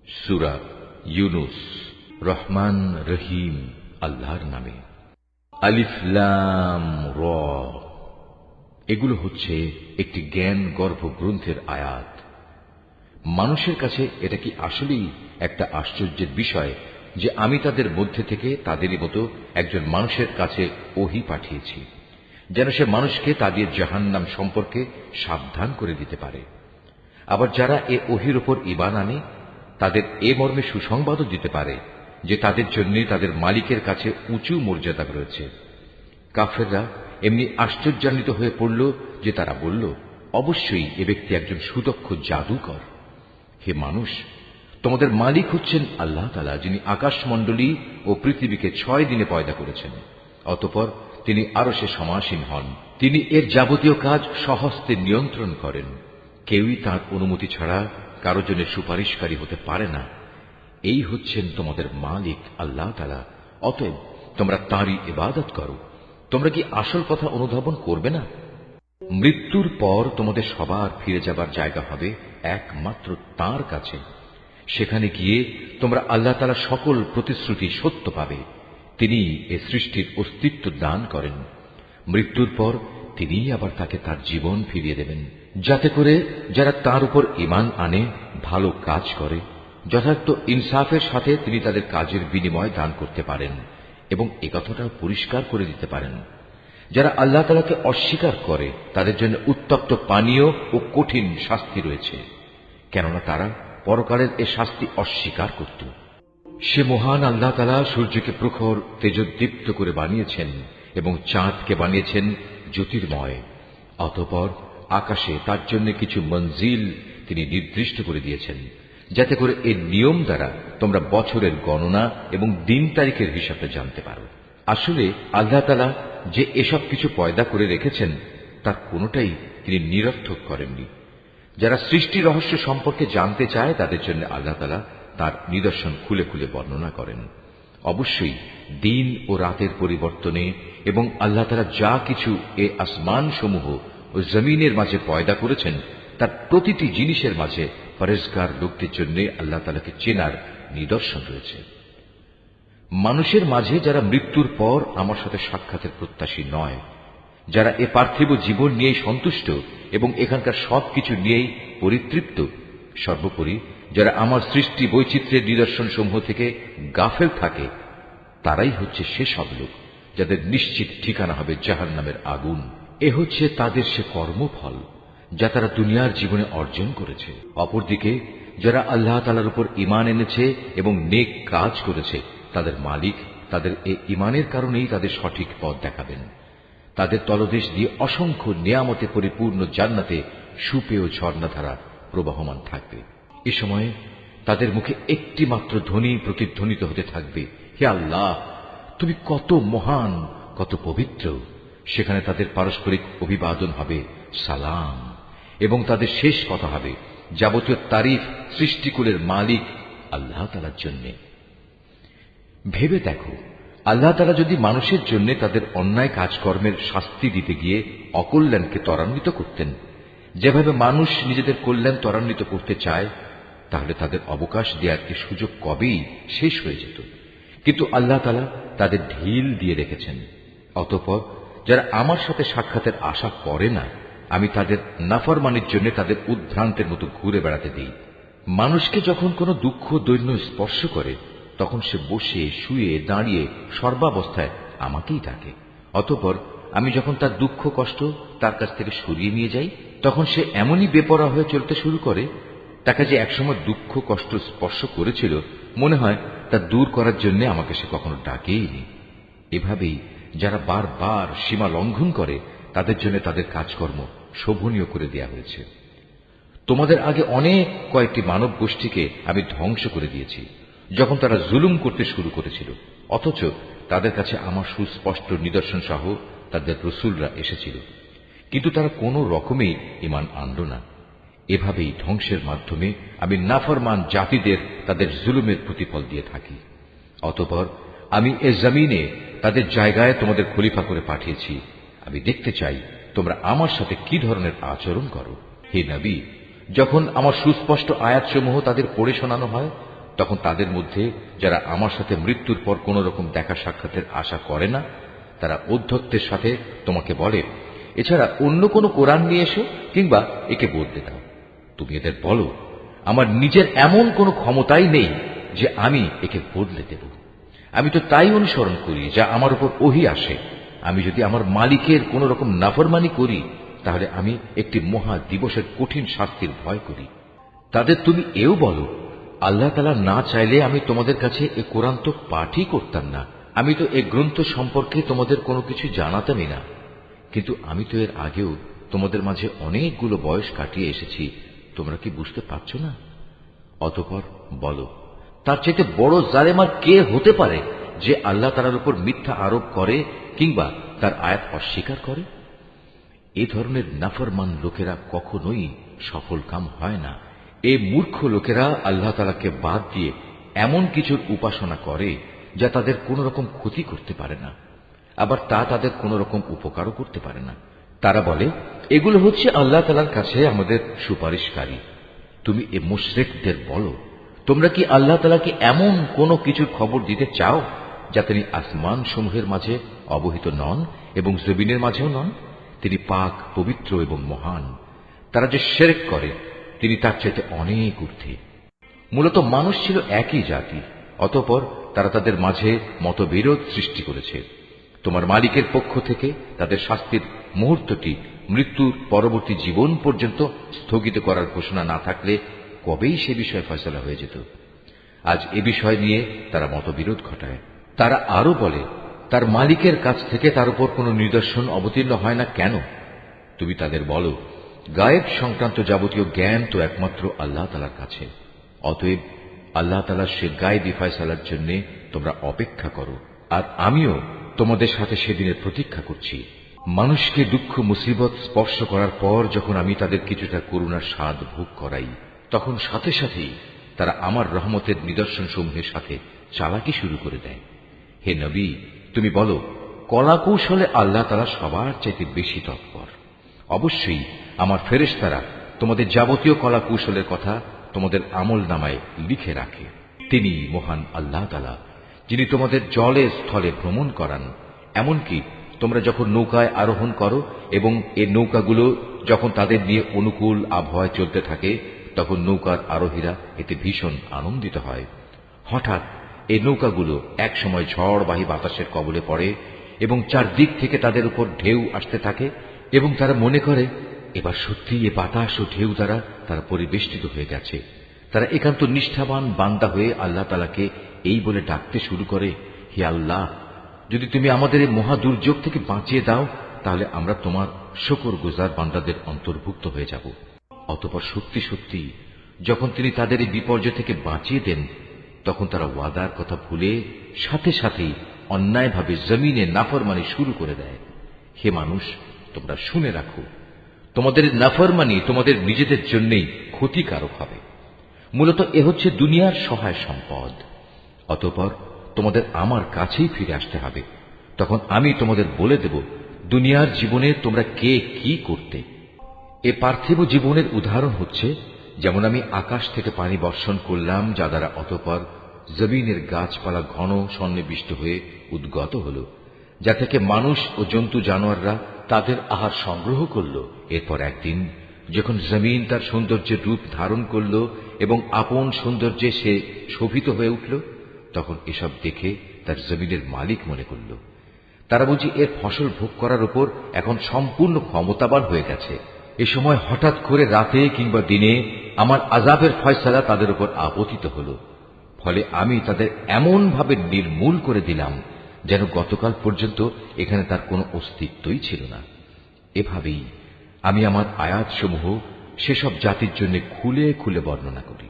সূরা ইউনুস। রহমান রহিম আল্লাহর নামে। আলিফ লাম র। এগুলো হচ্ছে একটি জ্ঞান গর্ভ গ্রন্থের আয়াত। মানুষের কাছে এটা কি আসলেই একটা আশ্চর্যের বিষয় যে আমি তাদের মধ্যে থেকে তাদেরই মতো একজন মানুষের কাছে ওহী পাঠিয়েছি, যেন সে মানুষকে তাদের জাহান্নাম সম্পর্কে সাবধান করে দিতে পারে। আবার যারা এ ওহীর উপর ঈমান আনে তাদের এ মর্মে সুসংবাদও দিতে পারে যে তাদের জন্য তাদের মালিকের কাছে উঁচু মর্যাদা রয়েছে। কাফেররা এমনি আশ্চর্যান্বিত হয়ে পড়ল যে তারা বলল, অবশ্যই এ ব্যক্তি একজন সুদক্ষ জাদুকর। হে মানুষ, তোমাদের মালিক হচ্ছেন আল্লাহ তাআলা, যিনি আকাশমণ্ডলী ও পৃথিবীকে 6 দিনে পয়দা করেছেন। অতঃপর তিনি আরশে সমাসীন হন। তিনি এর যাবতীয় কাজ স্বহস্তে নিয়ন্ত্রণ করেন। কেউই তাঁর অনুমতি ছাড়া কারো জন্য সুপারিশকারী হতে পারে না। এই হচ্ছেন তোমাদের মালিক আল্লাহ তাআলা। অতএব তোমরা তাঁরই ইবাদত করো। তোমরা কি আসল কথা অনুধাবন করবে না? মৃত্যুর পর তোমাদের সবার ফিরে যাবার জায়গা হবে একমাত্র তাঁর কাছে। সেখানে গিয়ে তোমরা আল্লাহ তাআলা সকল প্রতিশ্রুতি সত্য পাবে। তিনি এ সৃষ্টির অস্তিত্ব দান করেন। মৃত্যুর পর তিনিই আবার তাকে তার জীবন ফিরিয়ে দেবেন, যাতে করে যারা তার উপর ঈমান আনে, ভালো কাজ করে, যথার্থ ইনসাফের সাথে তিনি তাদের কাজের বিনিময় দান করতে পারেন এবং একথাটাও পরিষ্কার করে দিতে পারেন। যারা আল্লাহ তাআলাকে অস্বীকার করে তাদের জন্য উত্তপ্ত পানীয় ও কঠিন শাস্তি রয়েছে, কেননা তারা পরকালের এ শাস্তি অস্বীকার করত। সে মহান আল্লাহ তাআলা সূর্যকে প্রখর তেজোদ্দীপ্ত করে বানিয়েছেন এবং চাঁদকে বানিয়েছেন জ্যোতির্ময়। অতঃপর আকাশে তার জন্য কিছু মঞ্জিল তিনি নির্দিষ্ট করে দিয়েছেন, যাতে করে এর নিয়ম দ্বারা তোমরা বছরের গণনা এবং দিন তারিখের হিসাবটা জানতে পারো। আসলে আল্লাহ তাআলা যে এসব কিছু পয়দা করে রেখেছেন তার কোনোটাই তিনি নিরর্থক করেননি। যারা সৃষ্টি রহস্য সম্পর্কে জানতে চায় তাদের জন্য আল্লাহ তাআলা তার নিদর্শন খুলে খুলে বর্ণনা করেন। অবশ্যই দিন ও রাতের পরিবর্তনে এবং আল্লাহ তাআলা যা কিছু এ আসমান সমূহ ও জমিনের মাঝে পয়দা করেছেন তার প্রতিটি জিনিসের মাঝে পরেজগার লোকদের জন্য আল্লাহ তাআলাকে চেনার নিদর্শন রয়েছে। মানুষের মাঝে যারা মৃত্যুর পর আমার সাথে সাক্ষাতের প্রত্যাশী নয়, যারা এ পার্থিব জীবন নিয়েই সন্তুষ্ট এবং এখানকার সবকিছু নিয়েই পরিতৃপ্ত, সর্বোপরি যারা আমার সৃষ্টি বৈচিত্র্যের নিদর্শন সমূহ থেকে গাফেল থাকে, তারাই হচ্ছে সেসব লোক যাদের নিশ্চিত ঠিকানা হবে জাহান্নামের আগুন। এ হচ্ছে তাদের সে কর্মফল যা তারা দুনিয়ার জীবনে অর্জন করেছে। অপরদিকে যারা আল্লাহ তাআলার উপর ঈমান এনেছে এবং নেক কাজ করেছে, তাদের মালিক তাদের এ ঈমানের কারণেই তাদের সঠিক পথ দেখাবেন। তাদের তলদেশ দিয়ে অসংখ্য নিয়ামতে পরিপূর্ণ জান্নাতে সুপেয় ঝর্ণাধারা প্রবাহমান থাকবে। এ সময়ে তাদের মুখে একটি মাত্র ধ্বনি প্রতিধ্বনিত হতে থাকবে, হে আল্লাহ, তুমি কত মহান, কত পবিত্র। সেখানে তাদের পারস্পরিক অভিবাদন হবে সালাম, এবং তাদের শেষ কথা হবে যাবতীয় তারিফ সৃষ্টিকুলের মালিক আল্লাহ তাআলার জন্য। ভেবে দেখো, আল্লাহ তাআলা যদি মানুষের জন্য তাদের অন্যায় কাজকর্মের শাস্তি দিতে গিয়ে অকল্যাণকে ত্বরান্বিত করতেন, যেভাবে মানুষ নিজেদের কল্যাণ ত্বরান্বিত করতে চায়, তাহলে তাদের অবকাশ দেওয়ার এই সুযোগ কবেই শেষ হয়ে যেত। কিন্তু আল্লাহ তাআলা তাদের ঢিল দিয়ে রেখেছেন। অতঃপর যারা আমার সাথে সাক্ষাতের আশা করে না, আমি তাদের নাফরমানির জন্য তাদের উদ্ভ্রান্তের মতো ঘুরে বেড়াতে দিই। মানুষকে যখন কোনো দুঃখ দৈন্য স্পর্শ করে, তখন সে বসে শুয়ে দাঁড়িয়ে সর্বাবস্থায় আমাকেই ডাকে। অতঃপর আমি যখন তার দুঃখ কষ্ট তার কাছ থেকে সরিয়ে নিয়ে যাই, তখন সে এমনই বেপরোয়া হয়ে চলতে শুরু করে, তাকে যে একসময় দুঃখ কষ্ট স্পর্শ করেছিল মনে হয় তা দূর করার জন্য আমাকে সে কখনো ডাকেইনি। এভাবেই যারা বারবার সীমা লঙ্ঘন করে তাদের জন্য তাদের কাজকর্ম শোভনীয় করে দেয়া হয়েছে। তোমাদের আগে অনেক কয়েকটি মানব গোষ্ঠীকে আমি ধ্বংস করে দিয়েছি যখন তারা জুলুম করতে শুরু করেছিল, অথচ তাদের কাছে আমার সুস্পষ্ট নিদর্শন সহ তাদের রসুলরা এসেছিল, কিন্তু তারা কোনো রকমেই ঈমান আনল না। এভাবেই ধ্বংসের মাধ্যমে আমি নাফরমান জাতিদের তাদের জুলুমের প্রতিফল দিয়ে থাকি। অতঃপর আমি এ জমিনে তাদের জায়গায় তোমাদের খলিফা করে পাঠিয়েছি। আমি দেখতে চাই তোমরা আমার সাথে কি ধরনের আচরণ করো। হে নবী, যখন আমার সুস্পষ্ট আয়াতসমূহ তাদের পড়ে শোনানো হয়, তখন তাদের মধ্যে যারা আমার সাথে মৃত্যুর পর কোন রকম দেখা সাক্ষাতের আশা করে না, তারা ঔদ্ধত্যের সাথে তোমাকে বলে, এছাড়া অন্য কোনো কোরআন নিয়ে এসো কিংবা একে বদলে দাও। তুমি এদের বলো, আমার নিজের এমন কোনো ক্ষমতাই নেই যে আমি একে বদলে দেব। আমি তো তাই অনুসরণ করি যা আমার উপর ওহী আসে। আমি যদি আমার মালিকের কোন রকম নাফরমানি করি, তাহলে আমি একটি মহা দিবসের কঠিন শাস্তির ভয় করি। তাদের তুমি এও বলো, আল্লাহ তাআলা না চাইলে আমি তোমাদের কাছে এ কোরআন তো পাঠই করতাম না। আমি তো এ গ্রন্থ সম্পর্কে তোমাদের কোনো কিছু জানাতামই না। কিন্তু আমি তো এর আগেও তোমাদের মাঝে অনেকগুলো বয়স কাটিয়ে এসেছি, তোমরা কি বুঝতে পারছো না? অতঃপর বলো, তার চাইতে বড় জালেম আর কে হতে পারে যে আল্লাহ তাআলার উপর মিথ্যা আরোপ করে কিংবা তার আয়াত অস্বীকার করে? এ ধরনের নাফরমান লোকেরা কখনোই সফল কাম হয় না। এই মূর্খ লোকেরা আল্লাহ তাআলাকে বাদ দিয়ে এমন কিছুর উপাসনা করে যা তাদের কোন রকম ক্ষতি করতে পারে না, আবার তা তাদের কোন রকম উপকারও করতে পারে না। তারা বলে, এগুলো হচ্ছে আল্লাহ তাআলার কাছে আমাদের সুপারিশকারী। তুমি এ মুশরিকদের বলো, তোমরা কি আল্লাহ তাআলাকে এমন কোন কিছুর খবর দিতে চাও যা তিনি আসমান সমূহের মাঝে অবহিত নন এবং জমিনের মাঝেও নন? তিনি পাক, পবিত্র এবং মহান। তারা যে শিরক করে তিনি তার চাইতে অনেক ঊর্ধ্বে। মূলত মানুষ ছিল একই জাতি, অতঃপর তারা তাদের মাঝে মতবিরোধ সৃষ্টি করেছে। তোমার মালিকের পক্ষ থেকে তাদের শাস্তির মুহূর্তটি মৃত্যুর পরবর্তী জীবন পর্যন্ত স্থগিত করার ঘোষণা না থাকলে কবেই সে বিষয়ে ফয়সালা হয়ে যেত। আজ এ বিষয় নিয়ে তারা মতবিরোধ ঘটায়। তারা আরো বলে, তার মালিকের কাছ থেকে তার উপর কোন নিদর্শন অবতীর্ণ হয় না কেন? তুমি তাদের বলো, গায়েব সংক্রান্ত যাবতীয় জ্ঞান তো একমাত্র আল্লাহ তাআলার কাছে। অতএব আল্লাহ তাআলার সে গায়েবী ফয়সালার জন্য তোমরা অপেক্ষা করো, আর আমিও তোমাদের সাথে সেদিনের প্রতীক্ষা করছি। মানুষকে দুঃখ মুসিবত স্পর্শ করার পর যখন আমি তাদের কিছুটা করুণার স্বাদ ভোগ করাই, তখন সাথে সাথেই তারা আমার রহমতের নিদর্শন সমূহের সাথে চালাকি শুরু করে দেয়। হে নবী, তুমি বলো, কলা কৌশলে আল্লাহ তাআলা সবার চাইতে বেশি তৎপর। অবশ্যই আমার ফেরেশতারা তোমাদের যাবতীয় কলা কৌশলের কথা তোমাদের আমল নামায় লিখে রাখে। তিনি মহান আল্লাহ তাআলা, যিনি তোমাদের জলে স্থলে ভ্রমণ করান। এমনকি তোমরা যখন নৌকায় আরোহণ করো এবং এ নৌকাগুলো যখন তাদের নিয়ে অনুকূল আবহাওয়ায় চলতে থাকে, তখন নৌকার আরোহীরা এতে ভীষণ আনন্দিত হয়। হঠাৎ এই নৌকাগুলো এক সময় ঝড়বাহী বাতাসের কবলে পড়ে এবং চারদিক থেকে তাদের উপর ঢেউ আসতে থাকে এবং তারা মনে করে এবার সত্যি এ বাতাস ও ঢেউ দ্বারা তারা পরিবেষ্টিত হয়ে গেছে। তারা একান্ত নিষ্ঠাবান বান্দা হয়ে আল্লাহ তাআলাকে এই বলে ডাকতে শুরু করে, হে আল্লাহ, যদি তুমি আমাদের এই মহা দুর্যোগ থেকে বাঁচিয়ে দাও, তাহলে আমরা তোমার শুকরগুজার বান্দাদের অন্তর্ভুক্ত হয়ে যাব। অতঃপর সত্যি সত্যি যখন তিনি তাদের এই বিপর্যয় থেকে বাঁচিয়ে দেন, তখন তারা ওয়াদার কথা ভুলে সাথে সাথেই অন্যায়ভাবে জমিনে নাফরমানি শুরু করে দেয়। হে মানুষ, তোমরা শুনে রাখো, তোমাদের নাফরমানি তোমাদের নিজেদের জন্যই ক্ষতিকারক হবে। মূলত এ হচ্ছে দুনিয়ার সহায় সম্পদ। অতঃপর তোমাদের আমার কাছেই ফিরে আসতে হবে। তখন আমি তোমাদের বলে দেব দুনিয়ার জীবনে তোমরা কে কি করতে। এ পার্থিব জীবনের উদাহরণ হচ্ছে, যেমন আমি আকাশ থেকে পানি বর্ষণ করলাম, যা দ্বারা অতঃপর জমিনের গাছপালা ঘন সন্নিবিষ্ট হয়ে উদ্গত হল, যা থেকে মানুষ ও জন্তু জানোয়াররা তাদের আহার সংগ্রহ করল। এরপর একদিন যখন জমিন তার সৌন্দর্যের রূপ ধারণ করল এবং আপন সৌন্দর্যে সে শোভিত হয়ে উঠল, তখন এসব দেখে তার জমিনের মালিক মনে করল তারা বুঝি এর ফসল ভোগ করার উপর এখন সম্পূর্ণ ক্ষমতাবান হয়ে গেছে। এ সময় হঠাৎ করে রাতে কিংবা দিনে আমার আযাবের ফয়সালা তাদের উপর আপতিত হল। ফলে আমি তাদের এমন ভাবে নির্মূল করে দিলাম যেন গতকাল পর্যন্ত এখানে তার কোনো অস্তিত্বই ছিল না। এভাবেই আমি আমার আয়াতসমূহ সেসব জাতির জন্য খুলে খুলে বর্ণনা করি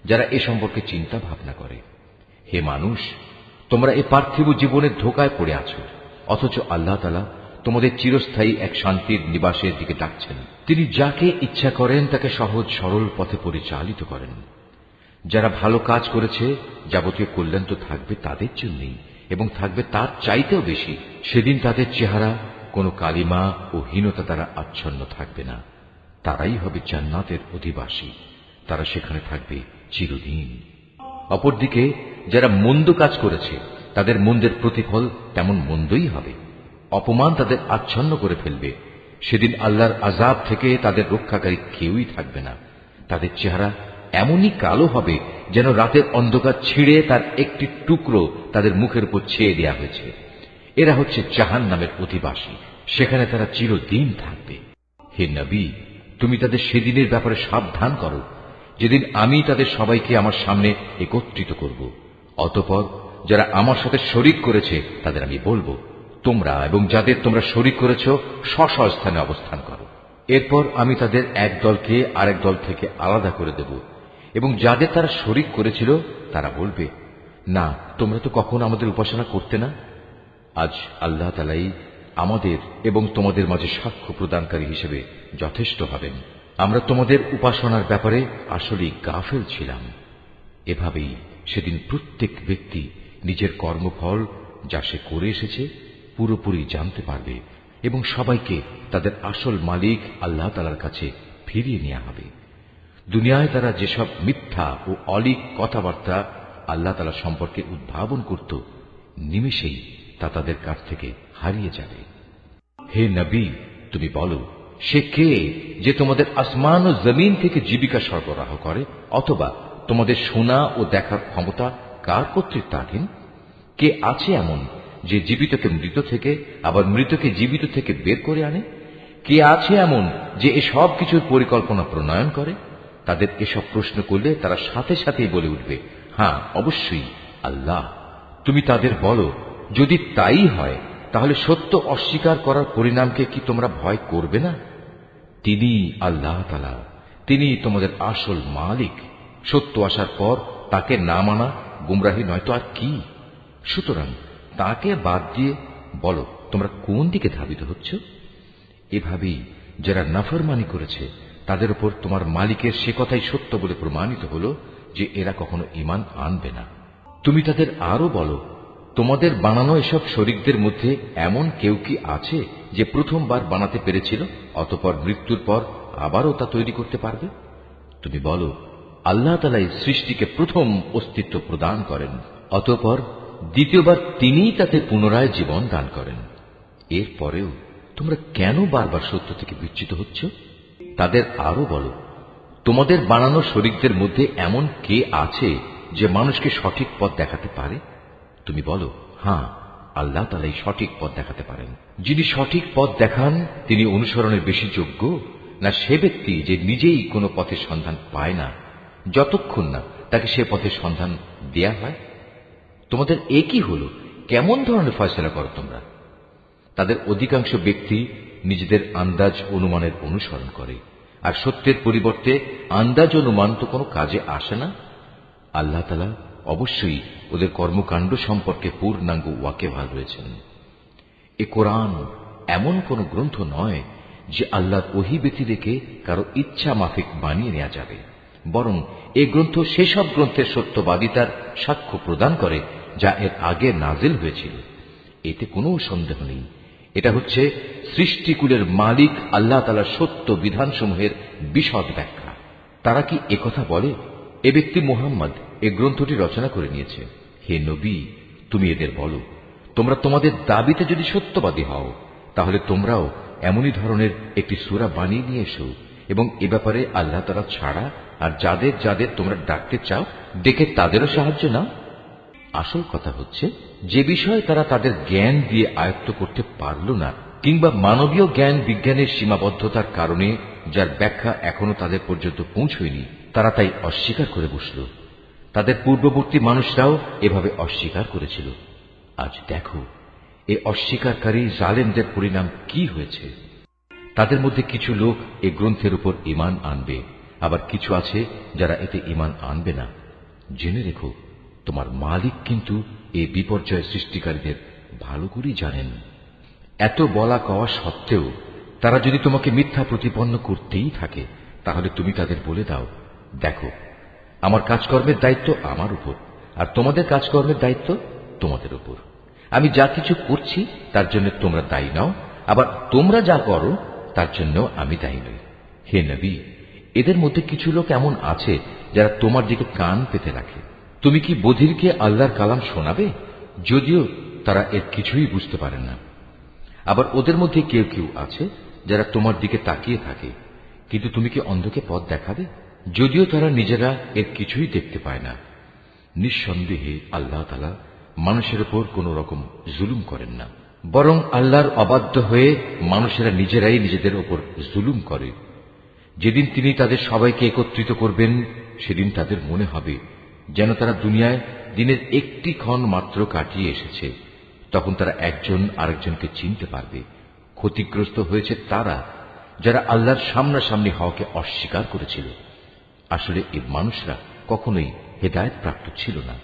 যারা এ সম্পর্কে চিন্তা ভাবনা করে। হে মানুষ, তোমরা এ পার্থিব জীবনের ধোঁকায় পড়ে আছো, অথচ আল্লাহ তাআলা তোমাদের চিরস্থায়ী এক শান্তির নিবাসের দিকে ডাকছেন। তিনি যাকে ইচ্ছা করেন তাকে সহজ সরল পথে পরিচালিত করেন। যারা ভালো কাজ করেছে যাবতীয় কল্যাণ তো থাকবে তাদের জন্যই, এবং থাকবে তার চাইতেও বেশি। সেদিন তাদের চেহারা কোনো কালিমা ও হীনতা দ্বারা আচ্ছন্ন থাকবে না। তারাই হবে জান্নাতের অধিবাসী, তারা সেখানে থাকবে চিরদিন। অপরদিকে যারা মন্দ কাজ করেছে তাদের মন্দের প্রতিফল তেমন মন্দই হবে। অপমান তাদের আচ্ছন্ন করে ফেলবে। সেদিন আল্লাহর আযাব থেকে তাদের রক্ষাকারী কেউই থাকবে না। তাদের চেহারা এমনই কালো হবে যেন রাতের অন্ধকার ছিঁড়ে তার একটি টুকরো তাদের মুখের উপর ছেয়ে দেওয়া হয়েছে। এরা হচ্ছে জাহান্নামের অধিবাসী, সেখানে তারা চিরদিন থাকবে। হে নবী, তুমি তাদের সেদিনের ব্যাপারে সাবধান করো যেদিন আমি তাদের সবাইকে আমার সামনে একত্রিত করব। অতঃপর যারা আমার সাথে শরীক করেছে তাদের আমি বলবো, তোমরা এবং যাদের তোমরা শরীক করেছ স্ব স্থানে অবস্থান করো। এরপর আমি তাদের এক দলকে আরেক দল থেকে আলাদা করে দেব এবং যাদের তারা শরীক করেছিল তারা বলবে, না, তোমরা তো কখনো আমাদের উপাসনা করতে না। আজ আল্লাহ তাআলাই আমাদের এবং তোমাদের মাঝে সাক্ষ্য প্রদানকারী হিসেবে যথেষ্ট হবেন। আমরা তোমাদের উপাসনার ব্যাপারে আসলেই গাফেল ছিলাম। এভাবেই সেদিন প্রত্যেক ব্যক্তি নিজের কর্মফল যা সে করে এসেছে পুরোপুরি জানতে পারবে এবং সবাইকে তাদের আসল মালিক আল্লাহ তাআলার কাছে ফিরিয়ে নেওয়া হবে। দুনিয়ায় তারা যেসব মিথ্যা ও অলীক কথাবার্তা আল্লাহ তাআলা সম্পর্কে উদ্ভাবন করত, নিমেষেই তা তাদের কাছ থেকে হারিয়ে যাবে। হে নবী, তুমি বলো, সে কে যে তোমাদের আসমান ও জমিন থেকে জীবিকা সরবরাহ করে? অথবা তোমাদের শোনা ও দেখার ক্ষমতা কার কর্তৃত্বাধীন? কে আছে এমন যে জীবিতকে মৃত থেকে আবার মৃতকে জীবিত থেকে বের করে আনে? কে আছে এমন যে এসব কিছুর পরিকল্পনা প্রণয়ন করে? তাদের এসব প্রশ্ন করলে তারা সাথে সাথেই বলে উঠবে, হ্যাঁ, অবশ্যই আল্লাহ। তুমি তাদের বলো, যদি তাই হয় তাহলে সত্য অস্বীকার করার পরিণামকে কি তোমরা ভয় করবে না? তিনি আল্লাহ তাআলা, তিনি তোমাদের আসল মালিক। সত্য আসার পর তাকে না মানা গুমরাহি নয়তো আর কি? সুতরাং তাকে বাদ দিয়ে বলো, তোমরা কোন দিকে ধাবিত হচ্ছ? এভাবেই যারা নাফরমানি করেছে তাদের উপর তোমার মালিকের সে কথাই সত্য বলে প্রমাণিত হল যে এরা কখনো ঈমান আনবে না। তুমি তাদের আরো বলো, তোমাদের বানানো এসব শরীকদের মধ্যে এমন কেউ কি আছে যে প্রথমবার বানাতে পেরেছিল অতঃপর মৃত্যুর পর আবারও তা তৈরি করতে পারবে? তুমি বলো, আল্লাহ তাআলাই সৃষ্টিকে প্রথম অস্তিত্ব প্রদান করেন, অতঃপর দ্বিতীয়বার তিনিই তাতে পুনরায় জীবন দান করেন। এরপরেও তোমরা কেন বারবার সত্য থেকে বিচ্যুত হচ্ছ? তাদের আরো বলো, তোমাদের বানানো শরীকদের মধ্যে এমন কে আছে যে মানুষকে সঠিক পথ দেখাতে পারে? তুমি বলো, হ্যাঁ, আল্লাহ তাআলাই সঠিক পথ দেখাতে পারেন। যিনি সঠিক পথ দেখান তিনি অনুসরণের বেশি যোগ্য না সে ব্যক্তি যে নিজেই কোনো পথের সন্ধান পায় না যতক্ষণ না তাকে সে পথের সন্ধান দেয়া হয়? তোমাদের একই হলো, কেমন ধরনের ফয়সালা করো তোমরা? তাদের অধিকাংশ ব্যক্তি নিজেদের আন্দাজ অনুমানের অনুসরণ করে, আর সত্যের পরিবর্তে আন্দাজ অনুমান তো কোনো কাজে আসে না। আল্লাহ তাআলা অবশ্যই ওদের কর্মকাণ্ড সম্পর্কে পূর্ণাঙ্গ ওয়াকিবহাল রয়েছেন। এ কোরআন এমন কোন গ্রন্থ নয় যে আল্লাহর ওহী ব্যতিরেকে কারো ইচ্ছা মাফিক বানিয়ে নেওয়া যাবে, বরং এ গ্রন্থ সেসব গ্রন্থের সত্যবাদিতার সাক্ষ্য প্রদান করে যা এর আগে নাজিল হয়েছিল। এতে কোনো সন্দেহ নেই, এটা হচ্ছে সৃষ্টিকুলের মালিক আল্লাহ তাআলার সত্য বিধানসমূহের বিশদ ব্যাখ্যা। তারা কি একথা বলে, এ ব্যক্তি মুহাম্মদ এ গ্রন্থটি রচনা করে নিয়েছে? হে নবী, তুমি এদের বলো, তোমরা তোমাদের দাবিতে যদি সত্যবাদী হও তাহলে তোমরাও এমনই ধরনের একটি সূরা বানিয়ে নিয়ে এসো এবং এ ব্যাপারে আল্লাহ তাআলা ছাড়া আর যাদের যাদের তোমরা ডাকতে চাও ডেকে তাদেরও সাহায্য নাও। আসল কথা হচ্ছে, যে বিষয়ে তারা তাদের জ্ঞান দিয়ে আয়ত্ত করতে পারল না কিংবা মানবীয় জ্ঞান বিজ্ঞানের সীমাবদ্ধতার কারণে যার ব্যাখ্যা এখনো তাদের পর্যন্ত পৌঁছয়নি, তারা তাই অস্বীকার করে বসল। তাদের পূর্ববর্তী মানুষরাও এভাবে অস্বীকার করেছিল। আজ দেখো এই অস্বীকারী জালেমদের পরিণাম কি হয়েছে। তাদের মধ্যে কিছু লোক এই গ্রন্থের উপর ঈমান আনবে, আবার কিছু আছে যারা এতে ঈমান আনবে না। জেনে রেখো, তোমার মালিক কিন্তু এই বিপর্যয় সৃষ্টিকারীদের ভালো করেই জানেন। এত বলা কওয়া সত্ত্বেও তারা যদি তোমাকে মিথ্যা প্রতিপন্ন করতেই থাকে তাহলে তুমি তাদের বলে দাও, দেখো, আমার কাজকর্মের দায়িত্ব আমার উপর আর তোমাদের কাজকর্মের দায়িত্ব তোমাদের উপর। আমি যা কিছু করছি তার জন্য তোমরা দায়ী নাও, আবার তোমরা যা করো তার জন্য আমি দায়ী নই। হে নবী, এদের মধ্যে কিছু লোক এমন আছে যারা তোমার দিকে কান পেতে রাখে, তুমি কি বধিরকে আল্লাহর কালাম শোনাবে, যদিও তারা এর কিছুই বুঝতে পারে না? আবার ওদের মধ্যে কেউ কেউ আছে যারা তোমার দিকে তাকিয়ে থাকে, কিন্তু তুমি কি অন্ধকে পথ দেখাবে, যদিও তারা নিজেরা এর কিছুই দেখতে পায় না? নিঃসন্দেহে আল্লাহ তাআলা মানুষের উপর কোন রকম জুলুম করেন না, বরং আল্লাহর অবাধ্য হয়ে মানুষেরা নিজেরাই নিজেদের উপর জুলুম করে। যেদিন তিনি তাদের সবাইকে একত্রিত করবেন, সেদিন তাদের মনে হবে যেন তারা দুনিয়ায় দিনের একটি ক্ষণ মাত্র কাটিয়ে এসেছে। তখন তারা একজন আরেকজনকে চিনতে পারবে। ক্ষতিগ্রস্ত হয়েছে তারা যারা আল্লাহর সামনাসামনি হওয়াকে অস্বীকার করেছিল। আসলে এই মানুষরা কখনোই হেদায়েত প্রাপ্ত ছিল না।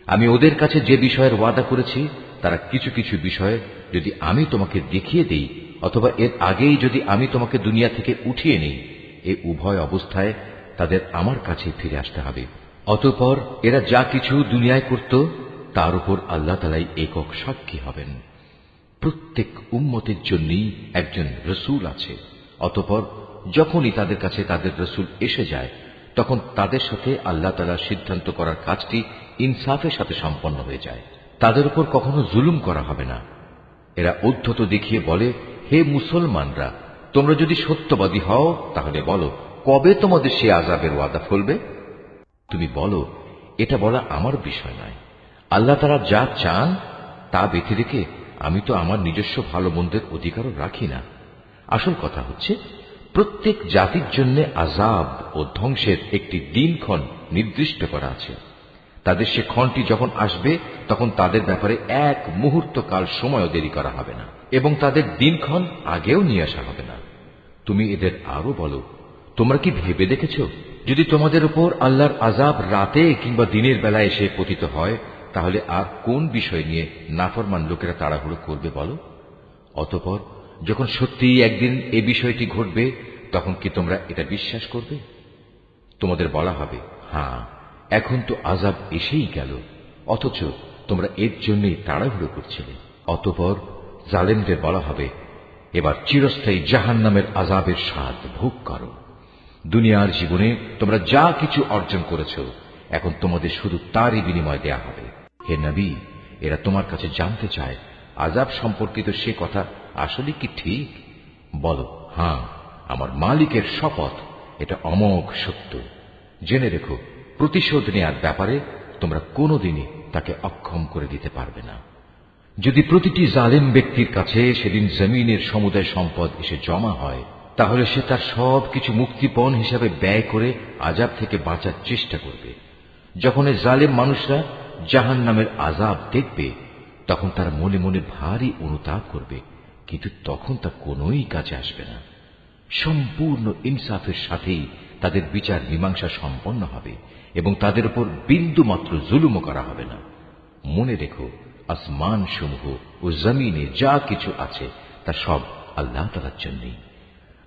আমি ওদের কাছে যে বিষয়ের ওয়াদা করেছি, তারা কিছু কিছু বিষয় যদি আমি তোমাকে দেখিয়ে দেই, অথবা এর আগেই যদি আমি তোমাকে দুনিয়া থেকে উঠিয়ে নেই, এই উভয় অবস্থায় তাদের আমার কাছে ফিরে আসতে হবে। অতঃপর এরা যা কিছু দুনিয়ায় করত, তার উপর আল্লাহ তাআলাই একক সাক্ষী হবেন। প্রত্যেক উম্মতের জন্যই একজন রসুল আছে। অতঃপর যখনই তাদের কাছে তাদের রসুল এসে যায়, তখন তাদের সাথে আল্লাহ তাআলা সিদ্ধান্ত করার কাজটি ইনসাফের সাথে সম্পন্ন হয়ে যায়। তাদের উপর কখনো জুলুম করা হবে না। এরা ঔদ্ধত্য দেখিয়ে বলে, হে মুসলমানরা, তোমরা যদি সত্যবাদী হও তাহলে বলো, কবে তোমাদের সে আযাবের ওয়াদা ফলবে? তুমি বলো, এটা বলা আমার বিষয় নয়। আল্লাহ তাআলা যা চান তা বেঁধে রেখে আমি তো আমার নিজস্ব ভালো মন্দের অধিকারও রাখি না। আসল কথা হচ্ছে, প্রত্যেক জাতির জন্য আযাব ও ধ্বংসের একটি দিনক্ষণ নির্দিষ্ট করা আছে। তাদের সে ক্ষণটি যখন আসবে, তখন তাদের ব্যাপারে এক মুহূর্ত কাল সময়ও দেরি করা হবে না, এবং তাদের দিনক্ষণ আগেও নিয়ে আসা হবে না। তুমি এদের আরো বলো, তোমরা কি ভেবে দেখেছ, যদি তোমাদের উপর আল্লাহর আযাব রাতে কিংবা দিনের বেলা এসে পতিত হয়, তাহলে আর কোন বিষয় নিয়ে নাফরমান লোকেরা তাড়াহুড়ো করবে বলো? অতঃপর যখন সত্যিই একদিন এ বিষয়টি ঘটবে, তখন কি তোমরা এটা বিশ্বাস করবে? তোমাদের বলা হবে, হ্যাঁ, এখন তো আযাব এসেই গেল, অথচ তোমরা এর জন্যই তাড়াহুড়ো করছিলে। অতঃপর জালেমদের বলা হবে, এবার চিরস্থায়ী জাহান্নামের আযাবের স্বাদ ভোগ করো। দুনিয়ার জীবনে তোমরা যা কিছু অর্জন করেছ, এখন তোমাদের শুধু তারই বিনিময় দেয়া হবে। হে নবী, এরা তোমার কাছে জানতে চায় আযাব সম্পর্কিত সে কথা আসলে কি ঠিক? বলো, হ্যাঁ, আমার মালিকের শপথ, এটা অমোঘ সত্য। জেনে রেখো, প্রতিশোধ নেয়ার ব্যাপারে তোমরা কোনোদিনই তাকে অক্ষম করে দিতে পারবে না। যদি প্রতিটি জালেম ব্যক্তির কাছে সেদিন জমিনের সমুদায় সম্পদ এসে জমা হয়, তাহলে সে তার সবকিছু মুক্তিপণ হিসাবে ব্যয় করে আযাব থেকে বাঁচার চেষ্টা করবে। যখন এই জালেম মানুষরা জাহান্নামের আযাব দেখবে, তখন তার মনে মনে ভারী অনুতাপ করবে, কিন্তু তখন তা কোনোই কাজে আসবে না। সম্পূর্ণ ইনসাফের সাথেই তাদের বিচার মীমাংসা সম্পন্ন হবে, এবং তাদের উপর বিন্দু মাত্র জুলুমও করা হবে না। মনে রেখো, আসমান সমূহ ও জমিনে যা কিছু আছে তা সব আল্লাহ তাআলার জন্যই।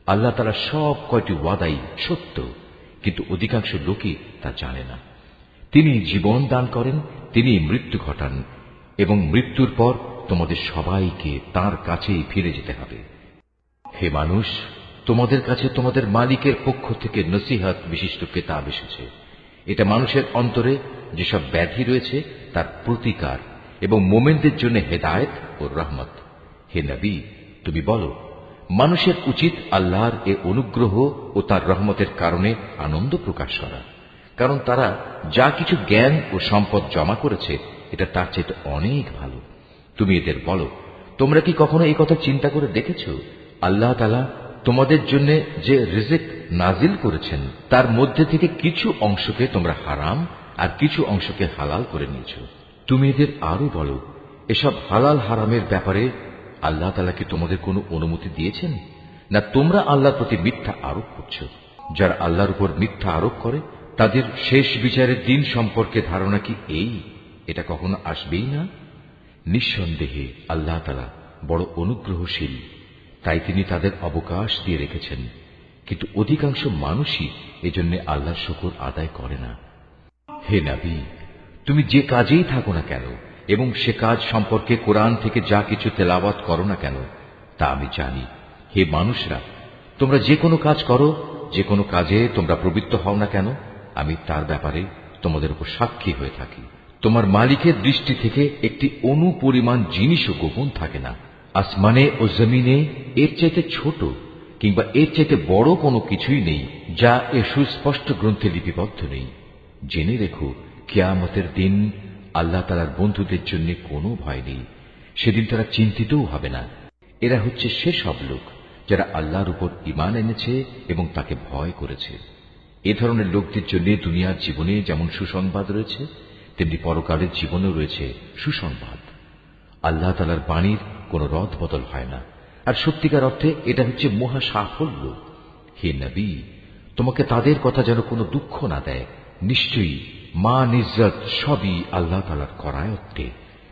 আল্লাহ তাআলা সব কয়টি ওয়াদাই সত্য, কিন্তু অধিকাংশ লোকই তা জানে না। তিনি জীবন দান করেন, তিনি মৃত্যু ঘটান, এবং মৃত্যুর পর তোমাদের সবাইকে তাঁর কাছেই ফিরে যেতে হবে। হে মানুষ, তোমাদের কাছে তোমাদের মালিকের পক্ষ থেকে নসিহত বিশিষ্ট কিতাব এসেছে। এটা মানুষের অন্তরে যেসব ব্যাধি রয়েছে তার প্রতিকার, এবং মোমেনদের জন্য হেদায়েত ও রহমত। হে নবী, তুমি বলো, মানুষের উচিত আল্লাহর এ অনুগ্রহ ও তার রহমতের কারণে আনন্দ প্রকাশ করা, কারণ তারা যা কিছু জ্ঞান ও সম্পদ জমা করেছে, এটা তার চেয়ে অনেক ভালো। তুমি এদের বলো, তোমরা কি কখনো এই কথা চিন্তা করে দেখেছ, আল্লাহ তাআলা তোমাদের জন্য যে রিজিক নাজিল করেছেন, তার মধ্যে থেকে কিছু অংশকে তোমরা হারাম আর কিছু অংশকে হালাল করে নিয়েছ। তুমি এদের আরো বলো, এসব হালাল হারামের ব্যাপারে আল্লাহ তাআলা কি তোমাদের কোনো অনুমতি দিয়েছেন, না তোমরা আল্লাহর প্রতি মিথ্যা আরোপ করছ? যারা আল্লাহর উপর মিথ্যা আরোপ করে, তাদের শেষ বিচারের দিন সম্পর্কে ধারণা কি এই, এটা কখনো আসবেই না? নিঃসন্দেহে আল্লাহ তাআলা বড় অনুগ্রহশীল, তাই তিনি তাদের অবকাশ দিয়ে রেখেছেন, কিন্তু অধিকাংশ মানুষই এজন্য আল্লাহর শুকর আদায় করে না। হে নবী, তুমি যে কাজেই থাকো না কেন, এবং সে কাজ সম্পর্কে কোরআন থেকে যা কিছু তেলাওয়াত করো না কেন, তা আমি জানি। হে মানুষরা, তোমরা যে কোনো কাজ করো, যে কোনো কাজে তোমরা প্রবৃত্ত হও না কেন, আমি তার ব্যাপারে তোমাদের উপর সাক্ষী হয়ে থাকি। তোমার মালিকের দৃষ্টি থেকে একটি অণু পরিমাণ জিনিসও গোপন থাকে না। আসমানে ও জমিনে এর চাইতে ছোট কিংবা এর চাইতে বড় কোনো কিছুই নেই যা এ সুস্পষ্ট গ্রন্থে লিপিবদ্ধ নেই। জেনে রেখো, কিয়ামতের দিন আল্লাহ তাআলার বন্ধুদের জন্য কোনো ভয় নেই। সেদিন তারা চিন্তিতও হবে না। এরা হচ্ছে সেসব লোক যারা আল্লাহর উপর ঈমান এনেছে এবং তাকে ভয় করেছে। এ ধরনের লোকদের জন্য দুনিয়ার জীবনে যেমন সুসংবাদ রয়েছে, তেমনি পরকালের জীবনেও রয়েছে সুসংবাদ। আল্লাহ তাআলার বাণীর কোন রদ বদল হয় না, আর সত্যিকার অর্থে এটা হচ্ছে মহা সাফল্য। হে নবী, তোমাকে তাদের কথা যেন কোনো দুঃখ না দেয়। নিশ্চয়ই মান ইজ্জত সবই আল্লাহ তাআলার করায়ত্তে।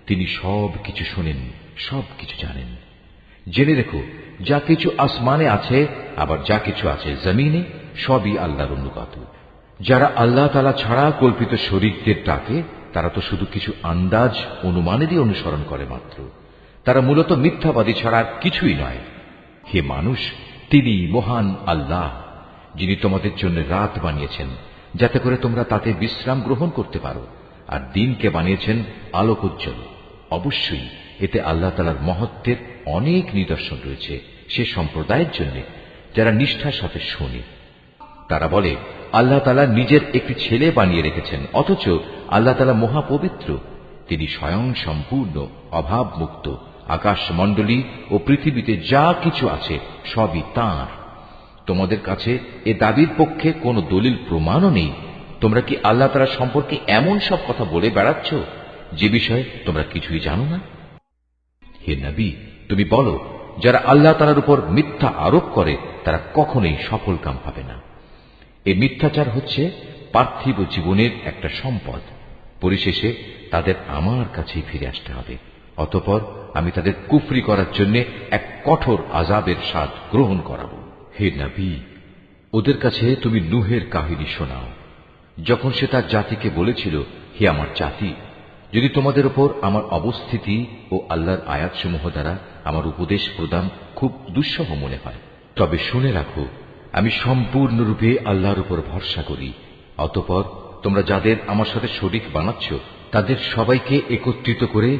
তিনি সব কিছু শোনেন, সব কিছু জানেন। জেনে রেখো, যা কিছু আসমানে আছে আবার যা কিছু আছে জমিনে, সবই আল্লাহর অনুগত। যারা আল্লাহ তাআলা ছাড়া কল্পিত শরীকদের ডাকে, তারা তো শুধু কিছু আন্দাজ অনুমানেরই অনুসরণ করে মাত্র। তারা মূলত মিথ্যাবাদী ছাড়া আর কিছুই নয়। হে মানুষ, তিনি মহান আল্লাহ, যিনি তোমাদের জন্য রাত বানিয়েছেন যাতে করে তোমরা তাতে বিশ্রাম গ্রহণ করতে পারো, আর দিনকে বানিয়েছেন আলোক উজ্জ্বল। অবশ্যই এতে আল্লাহ তাআলার মহত্বের অনেক নিদর্শন রয়েছে সে সম্প্রদায়ের জন্য যারা নিষ্ঠার সাথে শোনে। তারা বলে, আল্লাহ তাআলা নিজের একটি ছেলে বানিয়ে রেখেছেন, অথচ আল্লাহ তাআলা মহাপবিত্র। তিনি স্বয়ং সম্পূর্ণ অভাবমুক্ত। আকাশমণ্ডলী ও পৃথিবীতে যা কিছু আছে সবই তাঁর। তোমাদের কাছে এ দাবির পক্ষে কোনো দলিল প্রমাণও নেই। তোমরা কি আল্লাহ তাআলা সম্পর্কে এমন সব কথা বলে বেড়াচ্ছ যে বিষয়ে তোমরা কিছুই জানো না? হে নবী, তুমি বলো, যারা আল্লাহ তাআলার উপর মিথ্যা আরোপ করে তারা কখনোই সফল কাম পাবে না। এই মিথ্যাচার হচ্ছে পার্থিব জীবনের একটা সম্পদ। পরিশেষে তাদের আমার কাছেই ফিরে আসতে হবে। অতঃপর আমি তাদের কুফরি করার জন্য এক কঠোর আযাবের স্বাদ গ্রহণ করাবো। হে নবী, ওদের কাছে তুমি নূহের কাহিনী শোনাও, যখন সে তার জাতিকে বলেছিল, হে আমার জাতি, যদি তোমাদের উপর আমার অবস্থিতি ও আল্লাহর আয়াতসমূহ দ্বারা আমার উপদেশ প্রদান খুব দুঃসহ মনে হয়, তবে শুনে রাখো, আমি সম্পূর্ণরূপে আল্লাহর উপর ভরসা করি। অতঃপর তোমরা যাদের আমার সাথে শরীক বানাচ্ছ তাদের সবাইকে একত্রিত করে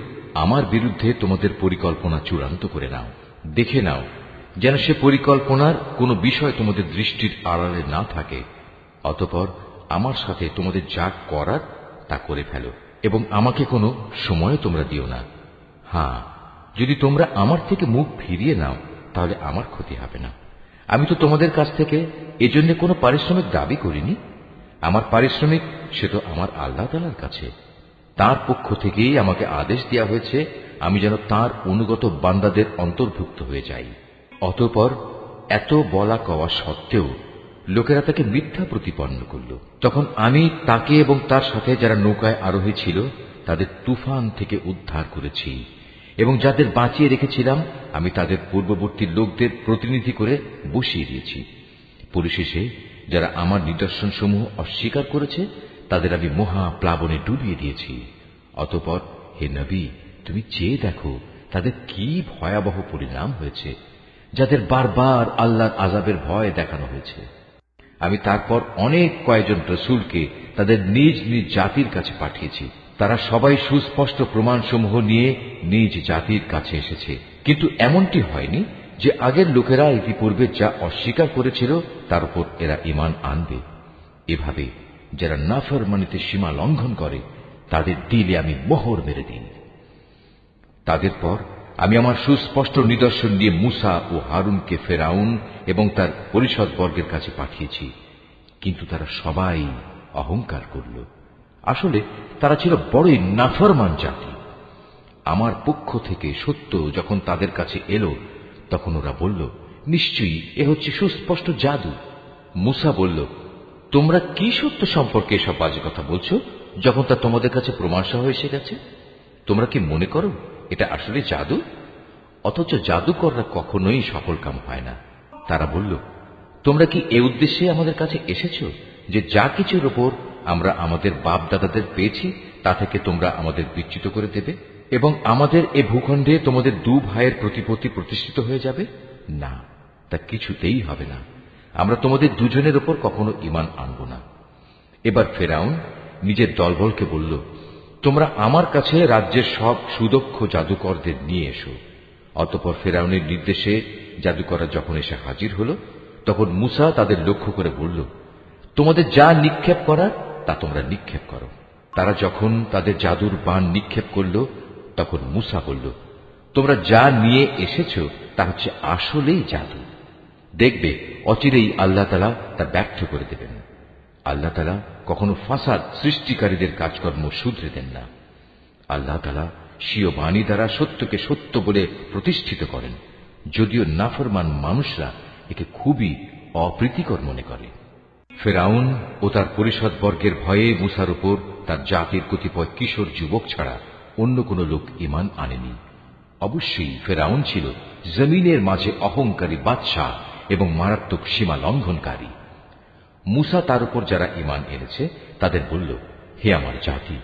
আমার বিরুদ্ধে তোমাদের পরিকল্পনা চূড়ান্ত করে নাও। দেখে নাও যেন সে পরিকল্পনার কোনো বিষয় তোমাদের দৃষ্টির আড়ালে না থাকে। অতঃপর আমার সাথে তোমাদের যা করার তা করে ফেলো এবং আমাকে কোনো সময় তোমরা দিও না। হ্যাঁ, যদি তোমরা আমার থেকে মুখ ফিরিয়ে নাও তাহলে আমার ক্ষতি হবে না। আমি তো তোমাদের কাছ থেকে এজন্য কোনো পারিশ্রমিক দাবি করিনি। আমার পারিশ্রমিক সে তো আমার আল্লাহ তাআলার কাছে। তাঁর পক্ষ থেকেই আমাকে আদেশ দেওয়া হয়েছে আমি যেন তাঁর অনুগত বান্দাদের অন্তর্ভুক্ত হয়ে যাই। অতঃপর এত বলা কওয়া সত্ত্বেও লোকেরা তাকে মিথ্যা প্রতিপন্ন করল। তখন আমি তাকে এবং তার সাথে যারা নৌকায় আরোহী ছিল তাদের তুফান থেকে উদ্ধার করেছি, এবং যাদের বাঁচিয়ে রেখেছিলাম আমি তাদের পূর্ববর্তী লোকদের প্রতিনিধি করে বসিয়ে দিয়েছি। পরিশেষে যারা আমার নিদর্শনসমূহ অস্বীকার করেছে তাদের আমি মহা প্লাবনে ডুবিয়ে দিয়েছি। অতঃপর হে নবী, তুমি চেয়ে দেখো তাদের কি ভয়াবহ পরিণাম হয়েছে, যাদের বারবার আল্লাহর আযাবের ভয় দেখানো হয়েছে। আমি তারপর অনেক কয়েকজন রাসূলকে তাদের নিজ নিজ জাতির কাছে পাঠিয়েছি। তারা সবাই সুস্পষ্ট প্রমাণসমূহ নিয়ে নিজ জাতির কাছে এসেছে, কিন্তু এমনটি হয়নি যে আগের লোকেরা ইতিপূর্বে যা অস্বীকার করেছিল তার উপর এরা ঈমান আনবে। এভাবে যারা নাফরমানিতে সীমা লঙ্ঘন করে তাদের দিলে আমি মোহর মেরে দিই। তাদের পর আমি আমার সুস্পষ্ট নিদর্শন নিয়ে মূসা ও হারুনকে ফেরাউন এবং তার পরিষদবর্গের কাছে পাঠিয়েছি, কিন্তু তারা সবাই অহংকার করল। আসলে তারা ছিল বড়ই নাফরমান জাতি। আমার পক্ষ থেকে সত্য যখন তাদের কাছে এলো তখন ওরা বলল, নিশ্চয়ই এ হচ্ছে সুস্পষ্ট জাদু। মূসা বলল, তোমরা কি সত্য সম্পর্কে এসব বাজে কথা বলছো যখন তা তোমাদের কাছে প্রমাণসহ এসে গেছে? তোমরা কি মনে করো এটা আসলে জাদু? অথচ জাদুকররা কখনোই সফল কাম হয় না। তারা বলল, তোমরা কি এ উদ্দেশ্যে আমাদের কাছে এসেছো যে যা কিছুর উপর আমরা আমাদের বাপ দাদাদের পেয়েছি তা থেকে তোমরা আমাদের বিচ্যুত করে দেবে এবং আমাদের এ ভূখণ্ডে তোমাদের দু ভাইয়ের প্রতিপত্তি প্রতিষ্ঠিত হয়ে যাবে? না, তা কিছুতেই হবে না। আমরা তোমাদের দুজনের উপর কখনো ঈমান আনব না। এবার ফেরাউন নিজের দলবলকে বলল, তোমরা আমার কাছে রাজ্যের সব সুদক্ষ জাদুকরদের নিয়ে এসো। অতঃপর ফেরাউনের নির্দেশে জাদুকররা যখন এসে হাজির হল, তখন মুসা তাদের লক্ষ্য করে বলল, তোমাদের যা নিক্ষেপ করার তা তোমরা নিক্ষেপ করো। তারা যখন তাদের জাদুর বাণ নিক্ষেপ করল, তখন মুসা বলল, তোমরা যা নিয়ে এসেছ তা হচ্ছে আসলেই জাদু। দেখবে অচিরেই আল্লাহ তাআলা তা ব্যর্থ করে দেবেন। আল্লাহ তাআলা কখনো ফাসাদ সৃষ্টিকারীদের কাজকর্ম শুধরে দেন না। আল্লাহ তাআলা স্বীয় বাণী দ্বারা সত্যকে সত্য বলে প্রতিষ্ঠিত করেন, যদিও নাফরমান মানুষরা একে খুবই অপ্রীতিকর মনে করে। ফেরাউন ও তার পরিষদবর্গের ভয়ে মুসার উপর তার জাতির কতিপয় কিশোর যুবক ছাড়া অন্য কোন লোক ঈমান আনেনি। অবশ্যই ফেরাউন ছিল জমিনের মাঝে অহংকারী বাদশাহ এবং মারাত্মক সীমা লঙ্ঘনকারী। মুসা তার উপর যারা ঈমান এনেছে তাদের বলল, হে আমার জাতি,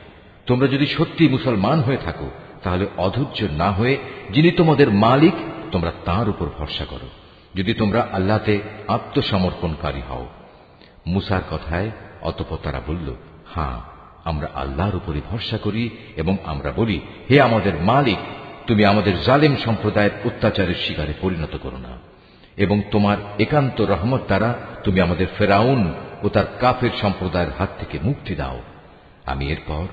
তোমরা যদি সত্যি মুসলমান হয়ে থাকো তাহলে অধৈর্য না হয়ে যিনি তোমাদের মালিক তোমরা তাঁর উপর ভরসা করো, যদি তোমরা আল্লাহতে আত্মসমর্পণকারী হও। মুসার কথায় অতঃপর তারা বলল, হ্যাঁ, আমরা আল্লাহর উপরই ভরসা করি এবং আমরা বলি, হে আমাদের মালিক, তুমি আমাদের জালেম সম্প্রদায়ের অত্যাচারের শিকারে পরিণত করো না এবং তোমার একান্ত রহমত দ্বারা তুমি আমাদের ফেরাউন ও তার কাফের সম্প্রদায়ের হাত থেকে মুক্তি দাও। আমি এরপর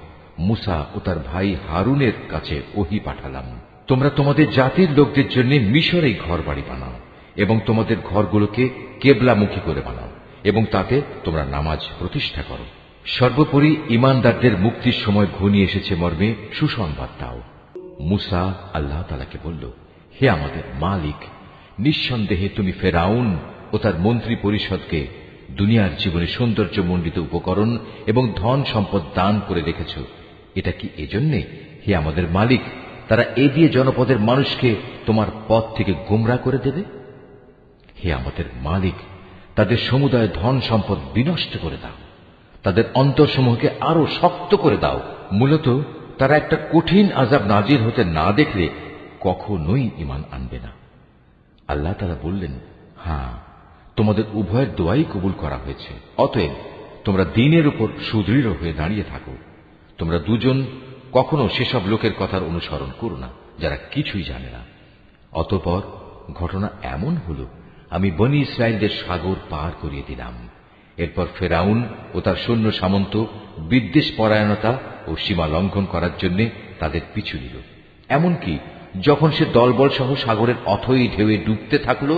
মুসা ও তার ভাই হারুনের কাছে ওহী পাঠালাম, তোমরা তোমাদের জাতির লোকদের জন্য মিশরেই ঘর বাড়ি বানাও এবং তোমাদের ঘরগুলোকে কেবলামুখী করে বানাও এবং তাতে তোমরা নামাজ প্রতিষ্ঠা করো। সর্বোপরি ঈমানদারদের মুক্তির সময় ঘনিয়ে এসেছে মর্মে সুসংবাদ দাও। মুসা আল্লাহ তাআলাকে বলল, হে আমাদের মালিক, নিঃসন্দেহে তুমি ফেরাউন ও তার মন্ত্রী পরিষদকে দুনিয়ার জীবনে সৌন্দর্যমণ্ডিত উপকরণ এবং ধন সম্পদ দান করে রেখেছ। এটা কি এজন্যে, হে আমাদের মালিক, তারা এ দিয়ে জনপদের মানুষকে তোমার পথ থেকে গোমরা করে দেবে? হে আমাদের মালিক, তাদের সমুদায় ধন সম্পদ বিনষ্ট করে দাও, তাদের অন্তরসমূহকে আরো শক্ত করে দাও। মূলত তারা একটা কঠিন আযাব নাজিল হতে না দেখলে কখনোই ঈমান আনবে না। আল্লাহ তাআলা বললেন, হ্যাঁ, তোমাদের উভয়ের দোয়াই কবুল করা হয়েছে। অতএব তোমরা দ্বীনের উপর সুদৃঢ় হয়ে দাঁড়িয়ে থাকো। তোমরা দুজন কখনো সেসব লোকের কথার অনুসরণ করো না যারা কিছুই জানে না। অতঃপর ঘটনা এমন হল, আমি বনী ইসরায়েলদের সাগর পার করিয়ে দিলাম। এরপর ফেরাউন ও তার সৈন্য সামন্ত বিদ্বেষ পরায়ণতা ও সীমা লঙ্ঘন করার জন্য তাদের পিছু নিল। এমনকি যখন সে দলবল সহ সাগরের অথই ঢেউয়ে ডুবতে থাকল,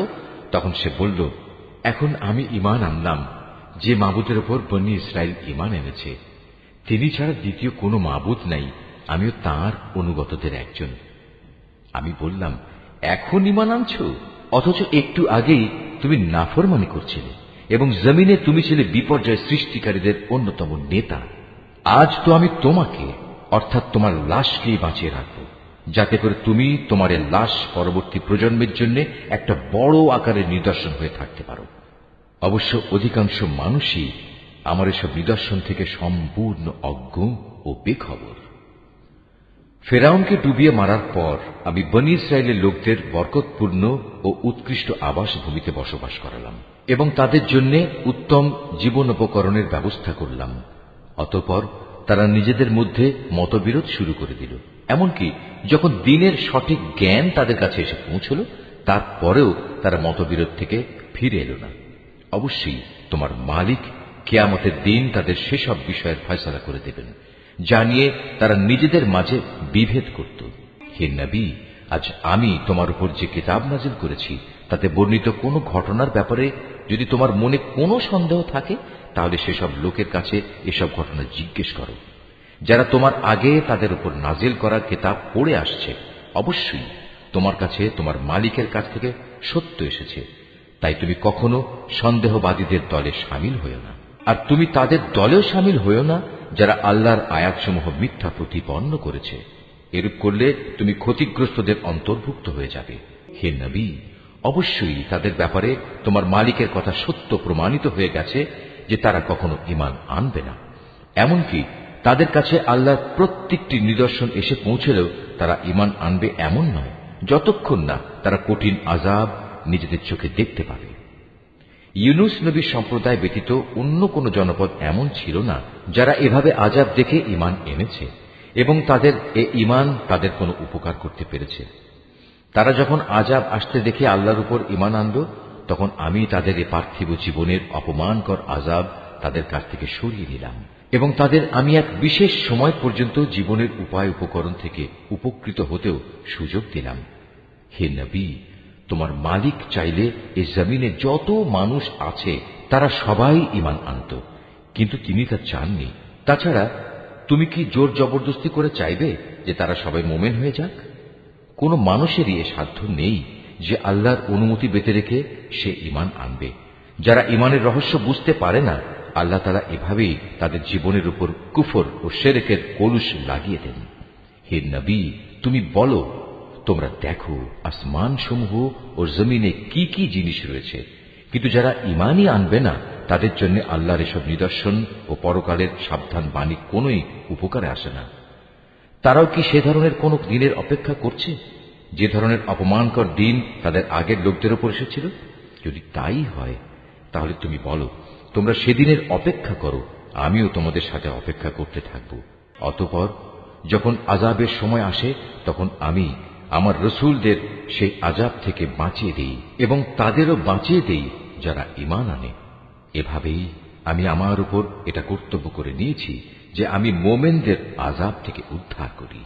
তখন সে বলল, এখন আমি ঈমান আনলাম যে মাবুদের উপর বনী ইসরায়েল ঈমান এনেছে, তিনি ছাড়া দ্বিতীয় কোনো মাবুদ নাই, আমিও তাঁর অনুগতদের একজন। আমি বললাম, এখন ঈমান আনছো, অথচ একটু আগেই তুমি নাফরমানি করছিলে এবং জমিনে তুমি ছিলে বিপর্যয় সৃষ্টিকারীদের অন্যতম নেতা। আজ তো আমি তোমাকে অর্থাৎ তোমার লাশকেই বাঁচিয়ে রাখব, যাতে করে তুমি তোমার লাশ পরবর্তী প্রজন্মের জন্য একটা বড় আকারের নিদর্শন হয়ে থাকতে পারো। অবশ্য অধিকাংশ মানুষই আমার এসব নিদর্শন থেকে সম্পূর্ণ অজ্ঞ ও বেখবর। ফেরাউনকে ডুবিয়ে মারার পর আমি বনী ইসরায়েলের লোকদের বরকতপূর্ণ ও উৎকৃষ্ট আবাস ভূমিতে বসবাস করালাম এবং তাদের জন্য উত্তম জীবন উপকরণের ব্যবস্থা করলাম। অতঃপর তারা নিজেদের মধ্যে মতবিরোধ শুরু করে দিল। এমনকি যখন দিনের সঠিক জ্ঞান তাদের কাছে এসে পৌঁছল, তারপরেও তারা মতবিরোধ থেকে ফিরে এলো না। অবশ্যই তোমার মালিক কিয়ামতের দিন তাদের সেসব বিষয়ের ফয়সালা করে দেবেন যা নিয়ে তারা নিজেদের মাঝে বিভেদ করত। হে নবী, আজ আমি তোমার উপর যে কিতাব নাজিল করেছি তাতে বর্ণিত কোনো ঘটনার ব্যাপারে যদি তোমার মনে কোনো সন্দেহ থাকে, তাহলে সেসব লোকের কাছে এসব ঘটনা জিজ্ঞেস করো যারা তোমার আগে তাদের উপর নাজিল করা কিতাব পড়ে আসছে। অবশ্যই তোমার কাছে তোমার মালিকের কাছ থেকে সত্য এসেছে, তাই তুমি কখনো সন্দেহবাদীদের দলে শামিল হইও না। আর তুমি তাদের দলেও শামিল হইও না যারা আল্লাহর আয়াতসমূহ মিথ্যা প্রতিপন্ন করেছে। এরূপ করলে তুমি ক্ষতিগ্রস্তদের অন্তর্ভুক্ত হয়ে যাবে। হে নবী, অবশ্যই তাদের ব্যাপারে তোমার মালিকের কথা সত্য প্রমাণিত হয়ে গেছে যে তারা কখনো ঈমান আনবে না। এমনকি তাদের কাছে আল্লাহর প্রত্যেকটি নিদর্শন এসে পৌঁছলেও তারা ঈমান আনবে এমন নয়, যতক্ষণ না তারা কঠিন আযাব নিজেদের চোখে দেখতে পাবে। ইউনুস নবীর সম্প্রদায় ব্যতীত অন্য কোন জনপদ এমন ছিল না যারা এভাবে আযাব দেখে ঈমান এনেছে এবং তাদের এ ঈমান তাদের কোনো উপকার করতে পেরেছে। তারা যখন আযাব আসতে দেখে আল্লাহর উপর ঈমান আনল, তখন আমি তাদের এ পার্থিব জীবনের অপমানকর আযাব তাদের কাছ থেকে সরিয়ে নিলাম এবং তাদের আমি এক বিশেষ সময় পর্যন্ত জীবনের উপায় উপকরণ থেকে উপকৃত হতেও সুযোগ দিলাম। হে নবী, তোমার মালিক চাইলে এই জমিনে যত মানুষ আছে তারা সবাই ঈমান আনত, কিন্তু তিনি তা চাননি। তাছাড়া তুমি কি জোর জবরদস্তি করে চাইবে যে তারা সবাই মোমেন হয়ে যাক? কোন মানুষেরই এ সাধ্য নেই যে আল্লাহর অনুমতি বেঁধে রেখে সে ঈমান আনবে। যারা ঈমানের রহস্য বুঝতে পারে না, আল্লাহ তাআলা এভাবেই তাদের জীবনের উপর কুফর ও শিরকের কলুষ লাগিয়ে দেন। হে নবী, তুমি বলো, তোমরা দেখো আসমান সমূহ ও জমিনে কি কি জিনিস রয়েছে, কিন্তু যারা ঈমানই আনবে না তাদের জন্য আল্লাহর এসব নিদর্শন ও পরকালের সাবধান বাণী কোনই উপকারে আসে না। তারাও কি সে ধরনের কোন দিনের অপেক্ষা করছে যে ধরনের অপমানকর দিন তাদের আগের লোকদের উপর এসেছিল? যদি তাই হয় তাহলে তুমি বলো, তোমরা সেদিনের অপেক্ষা করো, আমিও তোমাদের সাথে অপেক্ষা করতে থাকব। অতঃপর যখন আযাবের সময় আসে তখন আমি আমার রসুলদের সেই আযাব থেকে বাঁচিয়ে দেই এবং তাদেরও বাঁচিয়ে দেই যারা ঈমান আনে। এভাবেই আমি আমার উপর এটা কর্তব্য করে নিয়েছি যে আমি মোমেনদের আযাব থেকে উদ্ধার করি।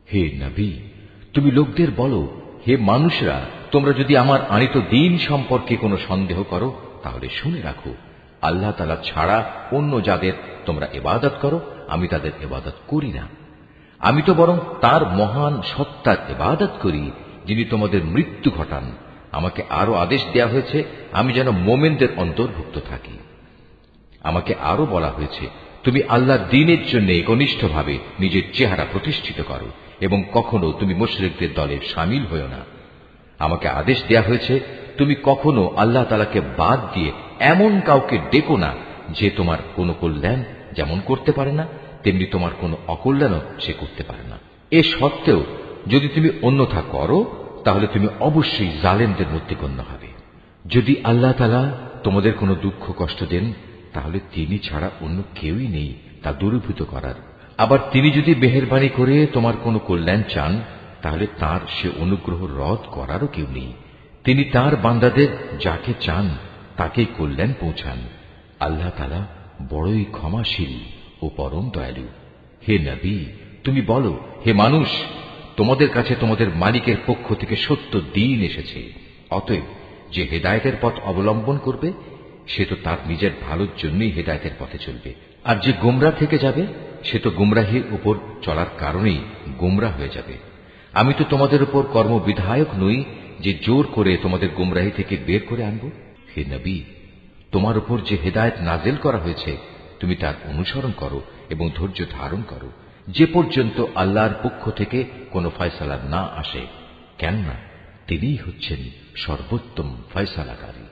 হে নবী, তুমি লোকদের বলো, হে মানুষরা, তোমরা যদি আমার আনিত দ্বীন সম্পর্কে কোনো সন্দেহ করো তাহলে শুনে রাখো, আল্লাহ তাআলা ছাড়া অন্য যাদের তোমরা ইবাদত করো আমি তাদের ইবাদত করি না। আমি তো বরং তার মহান সত্তার ইবাদত করি যিনি তোমাদের মৃত্যু ঘটান। আমাকে আরো আদেশ দেয়া হয়েছে আমি যেন মোমেনদের অন্তর্ভুক্ত থাকি। আমাকে আরো বলা হয়েছে, তুমি আল্লাহর দ্বীনের জন্য একনিষ্ঠভাবে নিজের চেহারা প্রতিষ্ঠিত করো এবং কখনো তুমি মুশরিকদের দলে শামিল হও না। আমাকে আদেশ দেয়া হয়েছে, তুমি কখনো আল্লাহ তাআলাকে বাদ দিয়ে এমন কাউকে ডেকো না যে তোমার কোনো কল্যাণ যেমন করতে পারে না তেমনি তোমার কোনো অকল্যাণও সে করতে পারে না। এ সত্ত্বেও যদি তুমি অন্যথা করো তাহলে তুমি অবশ্যই জালেমদের মধ্যে গণ্য হবে। যদি আল্লাহ তাআলা তোমাদের কোনো দুঃখ কষ্ট দেন তাহলে তিনি ছাড়া অন্য কেউই নেই তা দূরীভূত করার। আবার তিনি যদি মেহেরবানি করে তোমার কোনো কল্যাণ চান তাহলে তার সে অনুগ্রহ রদ করারও কেউ নেই। তিনি তার বান্দাদের যাকে চান তাকেই কল্যাণ পৌঁছান। আল্লাহ তাআলা বড়ই ক্ষমাশীল ও পরম দয়ালু। হে নবী, তুমি বলো, হে মানুষ, তোমাদের কাছে তোমাদের মালিকের পক্ষ থেকে সত্য দ্বীন এসেছে। অতএব যে হেদায়েতের পথ অবলম্বন করবে সে তো তার নিজের ভালোর জন্যই হেদায়েতের পথে চলবে, আর যে গোমরা থেকে যাবে সে তো গুমরাহির উপর চলার কারণেই গোমরা হয়ে যাবে। আমি তো তোমাদের উপর কর্মবিধায়ক নই যে জোর করে তোমাদের গুমরাহি থেকে বের করে আনব। হে নবী, তোমার উপর যে হেদায়েত নাজিল করা হয়েছে তুমি তার অনুসরণ করো এবং ধৈর্য ধারণ করো যে পর্যন্ত আল্লাহর পক্ষ থেকে কোনো ফয়সালা না আসে, কেননা তিনিই হচ্ছেন সর্বোত্তম ফয়সালাকারী।